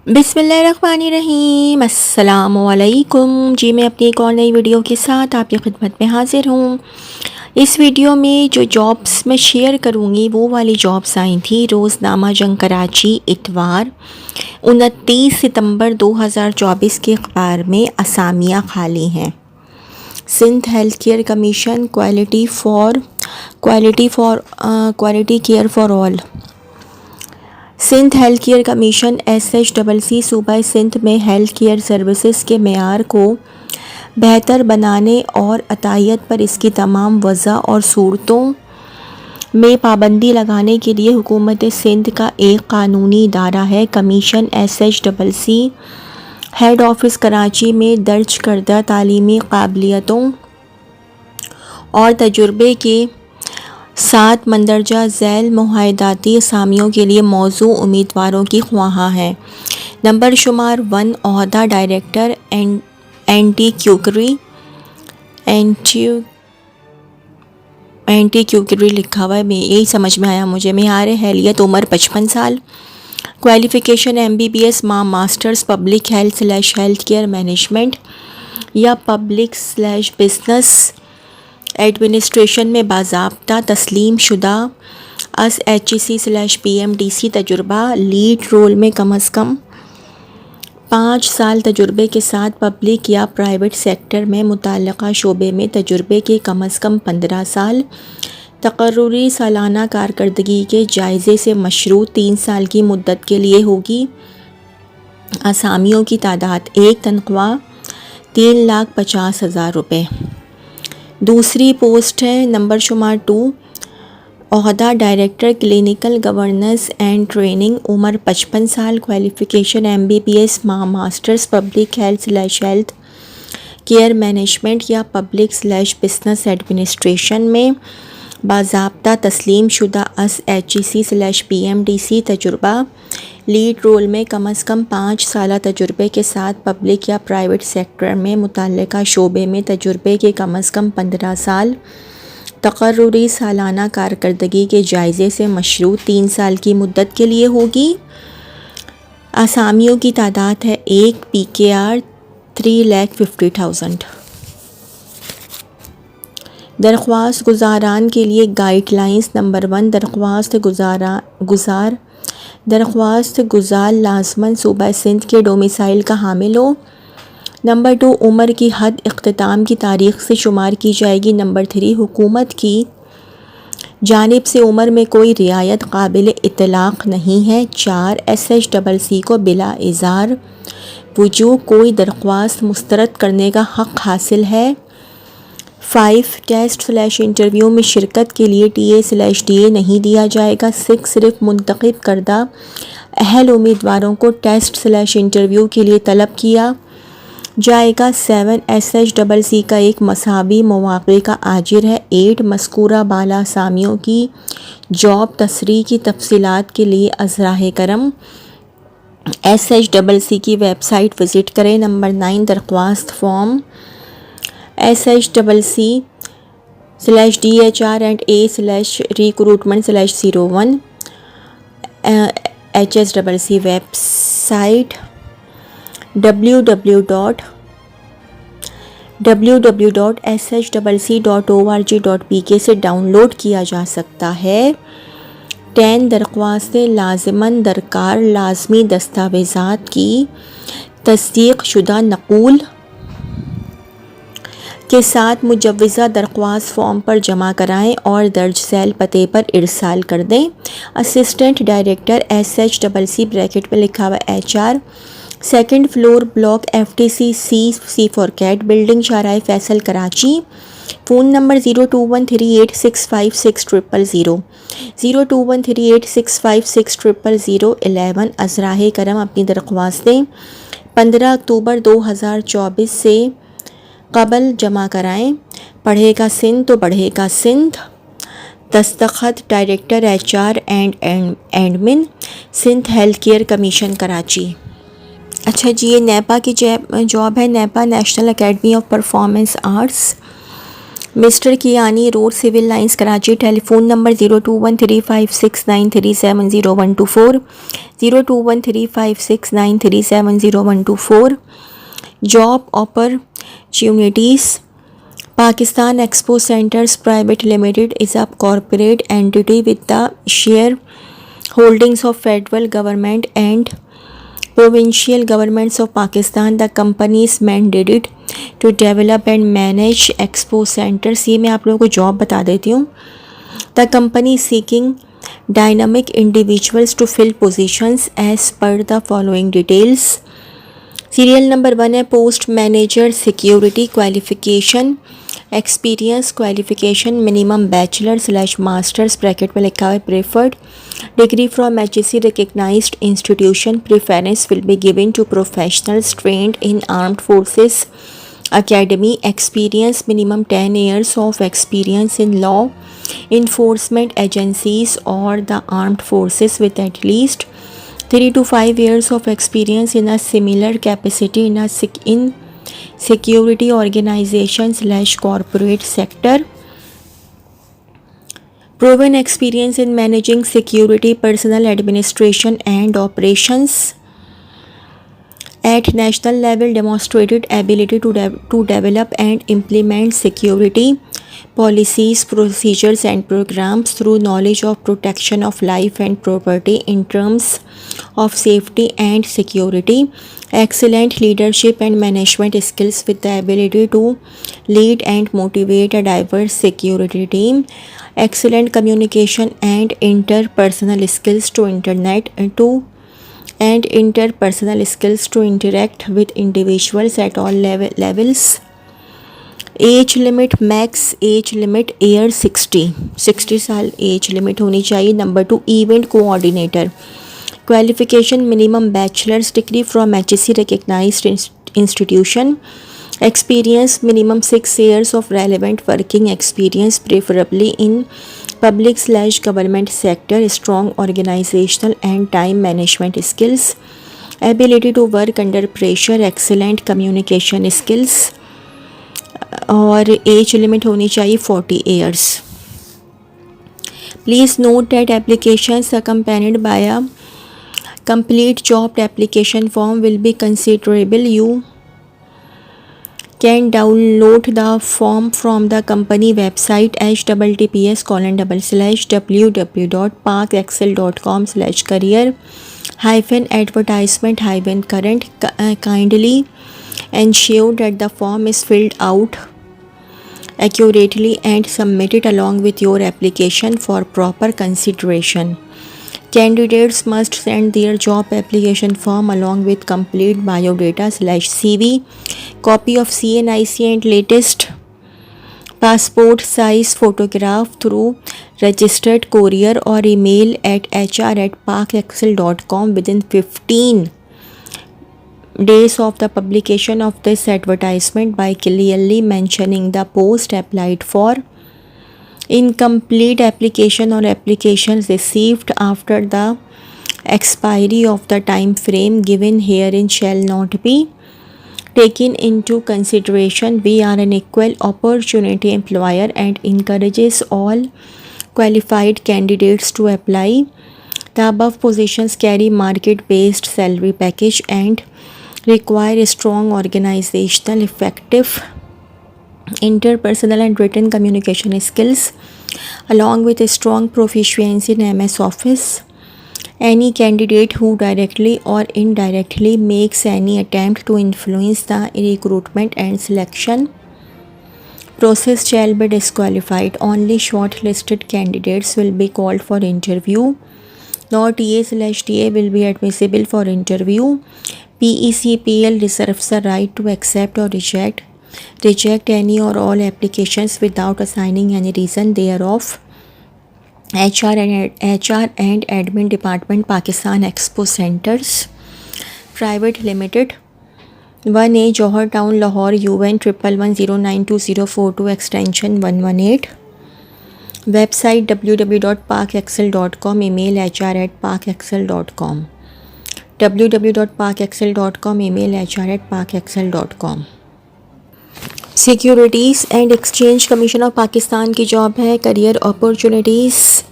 بسم اللہ الرحمن الرحیم، السلام علیکم جی۔ میں اپنی ایک اور نئی ویڈیو کے ساتھ آپ کی خدمت میں حاضر ہوں۔ اس ویڈیو میں جو جابس میں شیئر کروں گی وہ والی جابس آئی تھیں روزنامہ جنگ کراچی اتوار 29 ستمبر 2024 کے اخبار میں۔ اسامیاں خالی ہیں۔ Sindh health care commission quality care for all. Sindh health care commission SHCC صوبہ سندھ میں ہیلتھ کیئر سروسز کے معیار کو بہتر بنانے اور عطیات پر اس کی تمام وضع اور صورتوں میں پابندی لگانے کے لیے حکومت سندھ کا ایک قانونی ادارہ ہے۔ Commission SHCC head office Karachi میں درج کردہ تعلیمی قابلیتوں اور تجربے کے ساتھ مندرجہ ذیل معاہداتی اسامیوں کے لیے موزوں امیدواروں کی خواہاں ہے۔ نمبر شمار 1 عہدہ ڈائریکٹر اینٹی کیوکری لکھا ہوا ہے، یہی سمجھ میں آیا مجھے۔ معیار اہلیت عمر 55 سال۔ Qualification MBBS masters public health care management یا پبلک/بزنس ایڈمنسٹریشن میں باضابطہ تسلیم شدہ SHCC/PMDC تجربہ۔ لیڈ رول میں کم از کم 5 سال تجربے کے ساتھ پبلک یا پرائیویٹ سیکٹر میں متعلقہ شعبے میں تجربے کے کم از کم 15 سال۔ تقرری سالانہ کارکردگی کے جائزے سے مشروط 3 سال کی مدت کے لیے ہوگی۔ اسامیوں کی تعداد 1 تنخواہ 3,50,000 روپے۔ دوسری پوسٹ ہے نمبر شمار 2 عہدہ director clinical governance and training, عمر 55 سال۔ Qualification MBBS masters public health care management یا پبلک/بزنس ایڈمنسٹریشن میں باضابطہ تسلیم شدہ SHCC/PMDC تجربہ۔ لیڈ رول میں کم از کم 5 سالہ تجربے کے ساتھ پبلک یا پرائیویٹ سیکٹر میں متعلقہ شعبے میں تجربے کے کم از کم 15 سال۔ تقرری سالانہ کارکردگی کے جائزے سے مشروط 3 سال کی مدت کے لیے ہوگی۔ اسامیوں کی تعداد ہے 1 PKR 3,50,000۔ درخواست گزاران کے لیے گائیڈ لائنز۔ نمبر 1 درخواست گزار لازماً صوبہ سندھ کے ڈومیسائل کا حامل ہو۔ نمبر 2 عمر کی حد اختتام کی تاریخ سے شمار کی جائے گی۔ نمبر 3 حکومت کی جانب سے عمر میں کوئی رعایت قابل اطلاق نہیں ہے۔ 4 SHCC کو بلا اظہار وجوہ کوئی درخواست مسترد کرنے کا حق حاصل ہے۔ 5 ٹیسٹ/انٹرویو میں شرکت کے لیے TA/DA نہیں دیا جائے گا۔ 6 صرف منتخب کردہ اہل امیدواروں کو ٹیسٹ/انٹرویو کے لیے طلب کیا جائے گا۔ 7 SHCC کا ایک مساوی مواقع کا اجر ہے۔ 8 مذکورہ بالا اسامیوں کی جاب تصریح کی تفصیلات کے لیے ازراہ کرم SHCC کی ویب سائٹ وزٹ کریں۔ نمبر 9 درخواست form SHCC/DHR&A/recruitment/01 HSCC web site www.shcc.org.pk سے ڈاؤن لوڈ کیا جا سکتا ہے۔ 10 درخواستیں لازماً درکار لازمی دستاویزات کی تصدیق شدہ نقول کے ساتھ مجوزہ درخواست فارم پر جمع کرائیں اور درج ذیل پتے پر ارسال کر دیں۔ اسسٹنٹ ڈائریکٹر SHCC بریکٹ میں لکھا ہوا HR 2nd floor block FTC C4CAT building شاہراہ فیصل کراچی۔ Phone number 0213865600 0213865600۔ 11 ازراہ کرم اپنی درخواستیں 15 اکتوبر 2024 سے قبل جمع کرائیں۔ پڑھے گا سندھ تو بڑھے گا سندھ۔ دستخط director HR and admin Sindh health care commission Karachi. اچھا جی، یہ نیپا کی جاب ہے، NAPA national academy of performance arts. Mister Kiani road civil lines Karachi. Telephone number 02135693701240 02135693701240. Job opportunities. Pakistan Expo Centers Private Limited is a corporate entity with the share holdings of federal government and provincial governments of Pakistan. The company is mandated to develop and manage Expo Centers. یہ میں آپ لوگوں کو job بتا دیتی ہوں. The company is seeking dynamic individuals to fill positions as per the following details. Serial number 1 ہے post manager security. Qualification experience qualification minimum bachelor masters bracket میں لکھا ہے preferred degree from HSC recognised institution. Preference will be given to professionals trained in armed forces academy. Experience minimum 10 years of experience in law enforcement agencies or the armed forces with at least 3 to 5 years of experience in a similar capacity in security organization/corporate sector. Proven experience in managing security personnel administration and operations at national level. Demonstrated ability to develop and implement security policies, procedures and programs through knowledge of protection of life and property in terms of safety and security. Excellent leadership and management skills with the ability to lead and motivate a diverse security team. Excellent communication and interpersonal skills to interact with individuals at all levels. Age limit max age limit year 60 سال age limit ہونی چاہیے. Number 2 event coordinator. Qualification minimum bachelor's degree from HSC recognised institution. Experience minimum 6 years of relevant working experience preferably in public/government sector. Strong organizational and time management skills. Ability to work under pressure. Excellent communication skills. اور age limit ہونی چاہیے 40 years. Please note that applications accompanied by a complete job application form will be considerable. You can download the form from the company website https://www.parkexcel.com/career-advertisement-current. Kindly ensure that the form is filled out accurately and submitted along with your application for proper consideration. Candidates must send their job application form along with complete biodata/CV, copy of CNIC and latest passport size photograph through registered courier or email at hr@parkexcel.com within 15 days of the publication of this advertisement by clearly mentioning the post applied for. Incomplete application or applications received after the expiry of the time frame given herein shall not be taken into consideration. We are an equal opportunity employer and encourages all qualified candidates to apply. The above positions carry market-based salary package and require strong organizational, effective interpersonal and written communication skills along with a strong proficiency in MS Office. Any candidate who directly or indirectly makes any attempt to influence the recruitment and selection process shall be disqualified. Only shortlisted candidates will be called for interview. No TA/TA will be admissible for interview. PECPL reserves the right to accept or reject any or all applications without assigning any reason thereof. HR and Admin Department, Pakistan Expo Centers Private Limited, 1A, Johar Town, Lahore, UN 11109204 extension 118. Website www.parkexcel.com. Email hr@parkexcel.com. www.parkexcel.com. Email hr@parkexcel.com. Securities and exchange commission of Pakistan کی job ہے career opportunities.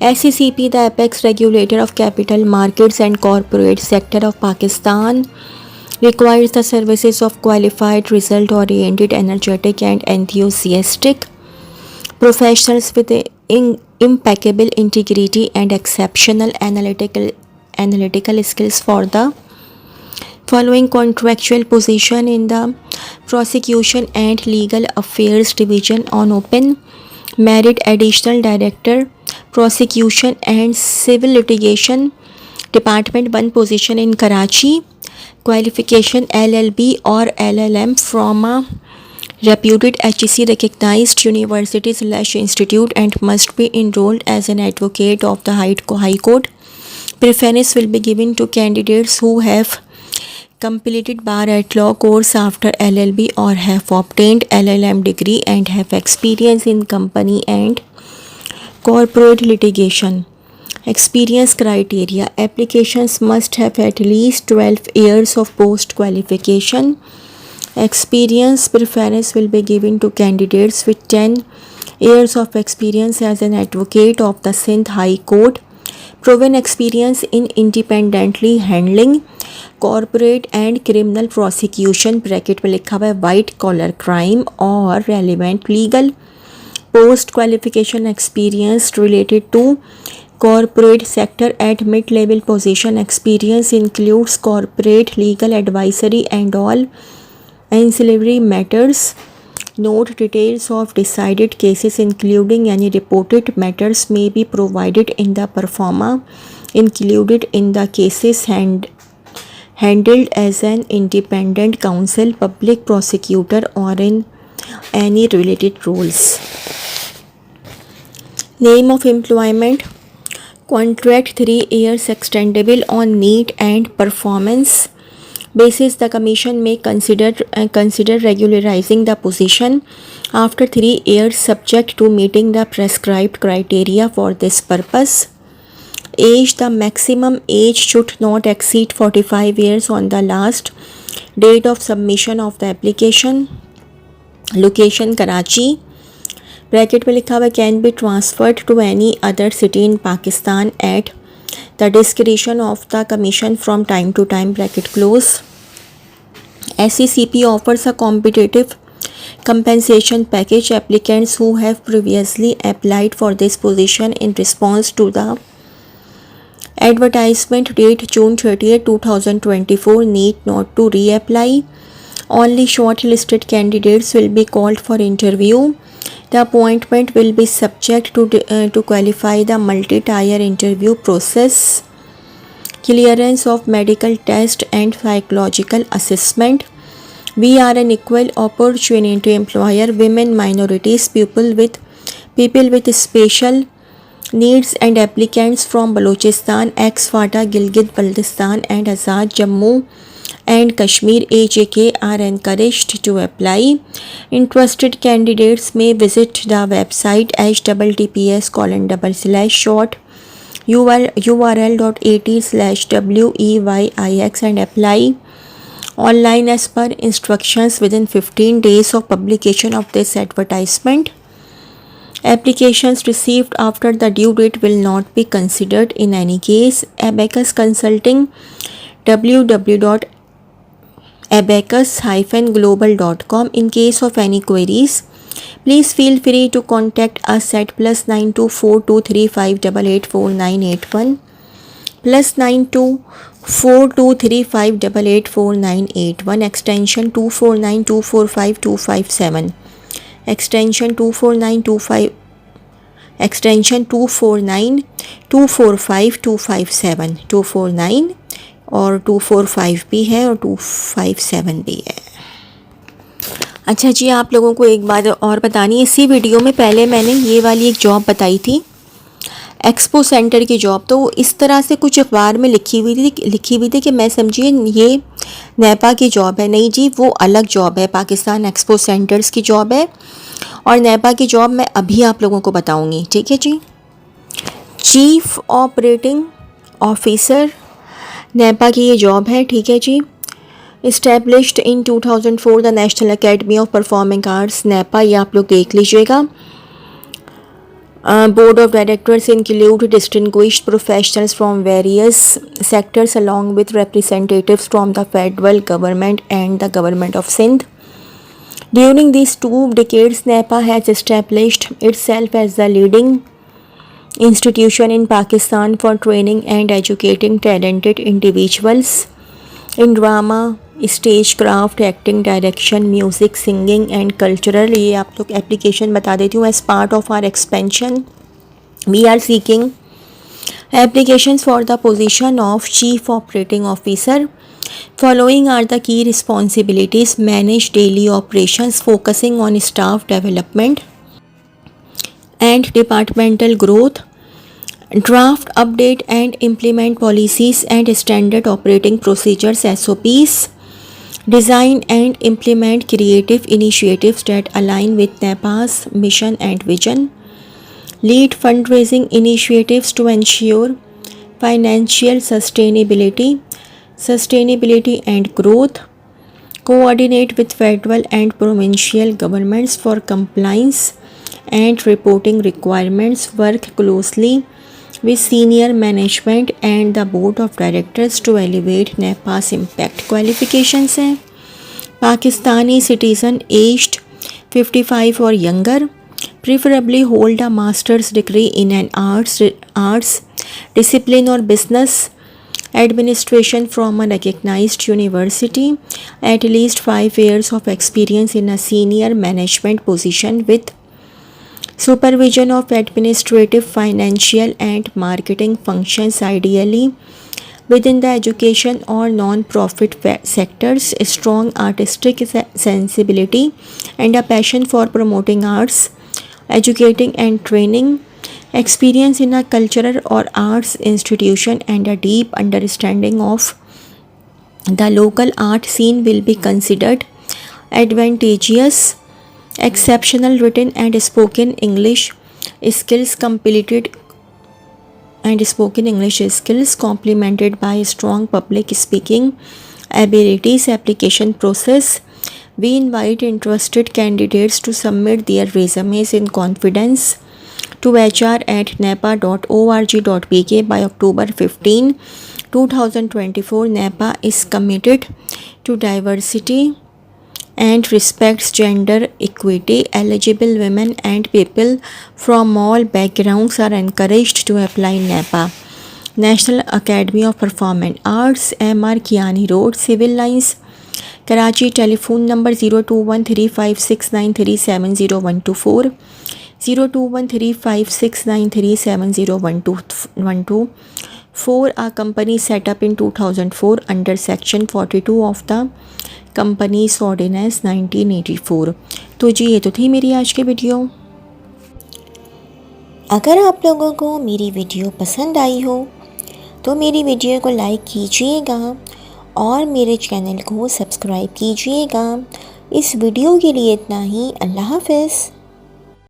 SECP, the apex regulator of capital markets and corporate sector of Pakistan, requires the services of qualified, result-oriented, energetic and enthusiastic professionals with impeccable integrity and exceptional analytical skills for the following contractual position in the Prosecution and Legal Affairs Division on open merit: Additional Director, Prosecution and Civil Litigation Department, one position in Karachi. Qualification: LLB or LLM from a reputed HEC recognized university/institute and must be enrolled as an advocate of the High Court. Preference will be given to candidates who have completed bar at law course after LLB or have obtained LLM degree and have experience in company and corporate litigation. Experience criteria: applications must have at least 12 years of post qualification experience. Preference will be given to candidates with 10 years of experience as an advocate of the Sindh High Court, proven experience in independently handling corporate and criminal prosecution (bracket में लिखा हुआ है white collar crime) or relevant legal post qualification experience related to corporate sector at mid-level position. Experience includes corporate legal advisory and all ancillary matters. Note: details of decided cases including any reported matters may be provided in the performa included in the cases handled as an independent counsel, public prosecutor or in any related roles. Name of employment: contract 3 years extendable on need and performance basis. The commission may consider regularizing the position after 3 years subject to meeting the prescribed criteria for this purpose. Age: the maximum age should not exceed 45 years on the last date of submission of the application. Location: Karachi. Bracket में लिखा हुआ can be transferred to any other city in Pakistan at the discretion of the commission from time to time, bracket close. SECP offers a competitive compensation package. Applicants who have previously applied for this position in response to the advertisement date June 30th, 2024 need not to reapply. Only shortlisted candidates will be called for interview. The appointment will be subject to qualify the multi-tier interview process, clearance of medical test and psychological assessment. We are an equal opportunity employer. Women, minorities, people with special needs and applicants from Balochistan, ex-FATA, Gilgit-Baltistan and Azad Jammu and Kashmir (AJK) are encouraged to apply. Interested candidates may visit the website https://url.at/weix and apply online as per instructions within 15 days of publication of this advertisement. Applications received after the due date will not be considered in any case. Abacus Consulting, www.abacus-global.com. In case of any queries, please feel free to contact us at +924235884981, +924235884981, extension 249245257, extension 24925, extension 249245257, 249 اور 245 بھی ہے اور 257 بھی ہے. اچھا جی، آپ لوگوں کو ایک بات اور بتانی ہے. اسی ویڈیو میں پہلے میں نے یہ والی ایک جاب بتائی تھی، ایکسپو سینٹر کی جاب. تو وہ اس طرح سے کچھ اخبار میں لکھی ہوئی تھی کہ میں سمجھیے یہ نیپا کی جاب ہے. نہیں جی، وہ الگ جاب ہے، پاکستان ایکسپو سینٹرز کی جاب ہے. اور نیپا کی جاب میں ابھی آپ لوگوں کو بتاؤں گی. ٹھیک ہے جی. چیف آپریٹنگ آفیسر نیپا کی یہ جاب ہے. ٹھیک ہے جی. Established in 2004 the national academy of performing arts NAPA, یہ آپ لوگ دیکھ لیجیے گا. Board of Directors include distinguished professionals from various sectors along with representatives from the federal government and the government of Sindh. During these 2 decades, NEPA has established itself as the leading institution in Pakistan for training and educating talented individuals in drama, stagecraft, acting, direction, music, singing and cultural. یہ آپ لوگ application بتا دیتی ہوں. As part of our expansion, we are seeking applications for the position of Chief Operating Officer. Following are the key responsibilities: manage daily operations focusing on staff development and departmental growth, draft, update and implement policies and standard operating procedures (SOPs), design and implement creative initiatives that align with NEPA's mission and vision, lead fundraising initiatives to ensure financial sustainability and growth, coordinate with federal and provincial governments for compliance and reporting requirements, work closely with senior management and the board of directors to elevate NEPA's impact. Qualifications ہیں: Pakistani citizen aged 55 or younger, preferably hold a master's degree in an arts discipline or business administration from a recognized university, at least 5 years of experience in a senior management position with supervision of administrative, financial and marketing functions, ideally within the education or non-profit sectors, strong artistic sensibility and a passion for promoting arts, educating and training, experience in a cultural or arts institution and a deep understanding of the local art scene will be considered advantageous. Exceptional written and spoken English skills complemented by strong public speaking abilities. Application process: we invite interested candidates to submit their resumes in confidence to hr@nepa.org.pk by October 15, 2024. NEPA is committed to diversity and respects gender equity. Eligible women and people from all backgrounds are encouraged to apply. NEPA, National Academy of Performing Arts, MR Kiani Road, Civil Lines, Karachi. Telephone number 021356937012, 021356937012. A company set up in 2004 under Section 42 of the Companies Ordinance 1984. تو جی یہ تو تھی میری آج کی video. اگر آپ لوگوں کو میری ویڈیو پسند آئی ہو تو میری ویڈیو کو لائک کیجیے گا اور میرے چینل کو سبسکرائب کیجیے گا. اس ویڈیو کے لیے اتنا ہی. اللہ حافظ.